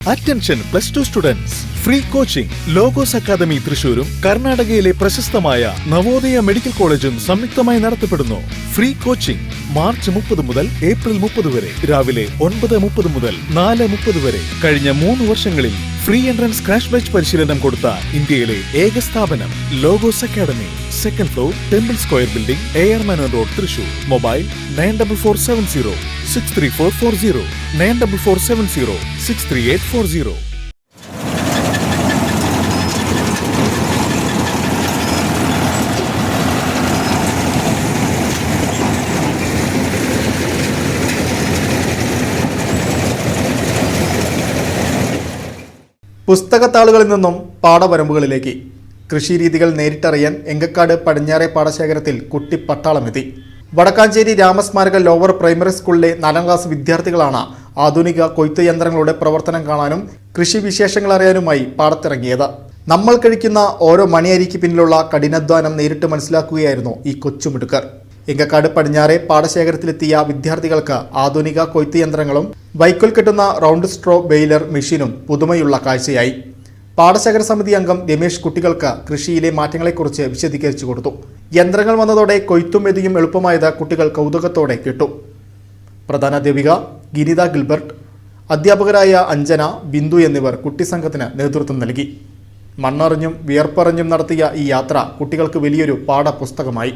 Attention +2 students. Free coaching. Logos Academy തൃശൂരും കർണാടകയിലെ പ്രശസ്തമായ Navodaya medical കോളേജും സംയുക്തമായി നടത്തപ്പെടുന്നു. ഫ്രീ കോച്ചിംഗ് മാർച്ച് 30 മുതൽ ഏപ്രിൽ 30 വരെ രാവിലെ 9:30 മുതൽ 4:30 വരെ. കഴിഞ്ഞ 3 വർഷങ്ങളിൽ ഫ്രീ എൻട്രൻസ് ക്രാഷ് ബാച്ച് പരിശീലനം കൊടുത്ത ഇന്ത്യയിലെ ഏക സ്ഥാപനം Logos Academy. Second floor Temple Square building, AR Menon road, Thrissur. Mobile 9447 63440 9447 63840. പുസ്തകത്താളുകളിൽ നിന്നും പാടവരമ്പുകളിലേക്ക് കൃഷിരീതികൾ നേരിട്ടറിയാൻ എങ്കക്കാട് പടിഞ്ഞാറെ പാടശേഖരത്തിൽ കുട്ടിപ്പട്ടാളമെത്തി. വടക്കാഞ്ചേരി രാമസ്മാരക ലോവർ പ്രൈമറി സ്കൂളിലെ 4ാം ക്ലാസ് വിദ്യാർത്ഥികളാണ് ആധുനിക കൊയ്ത്ത് യന്ത്രങ്ങളുടെ പ്രവർത്തനം കാണാനും കൃഷി വിശേഷങ്ങൾ അറിയാനുമായി പാടത്തിറങ്ങിയത്. നമ്മൾ കഴിക്കുന്ന ഓരോ മണിയരിക്ക് പിന്നിലുള്ള കഠിനാധ്വാനം നേരിട്ട് മനസ്സിലാക്കുകയായിരുന്നു ഈ കൊച്ചുമിടുക്കർ. എങ്കക്കാട് പടിഞ്ഞാറെ പാടശേഖരത്തിലെത്തിയ വിദ്യാർത്ഥികൾക്ക് ആധുനിക കൊയ്ത്ത് യന്ത്രങ്ങളും വൈക്കോൽ കെട്ടുന്ന റൗണ്ട് സ്ട്രോ ബെയിലർ മെഷീനും പുതുമയുള്ള കാഴ്ചയായി. പാടശേഖര സമിതി അംഗം രമേശ് കുട്ടികൾക്ക് കൃഷിയിലെ മാറ്റങ്ങളെക്കുറിച്ച് വിശദീകരിച്ചു കൊടുത്തു. യന്ത്രങ്ങൾ വന്നതോടെ കൊയ്ത്തും മെതിയും എളുപ്പമായത് കുട്ടികൾ കൗതുകത്തോടെ കേട്ടു. പ്രധാനാധ്യാപിക ഗിരിത ഗിൽബർട്ട്, അധ്യാപകരായ അഞ്ജന, ബിന്ദു എന്നിവർ കുട്ടിസംഘത്തിന് നേതൃത്വം നൽകി. മണ്ണറിഞ്ഞും വിയർപ്പറിഞ്ഞും നടത്തിയ ഈ യാത്ര കുട്ടികൾക്ക് വലിയൊരു പാഠപുസ്തകമായി.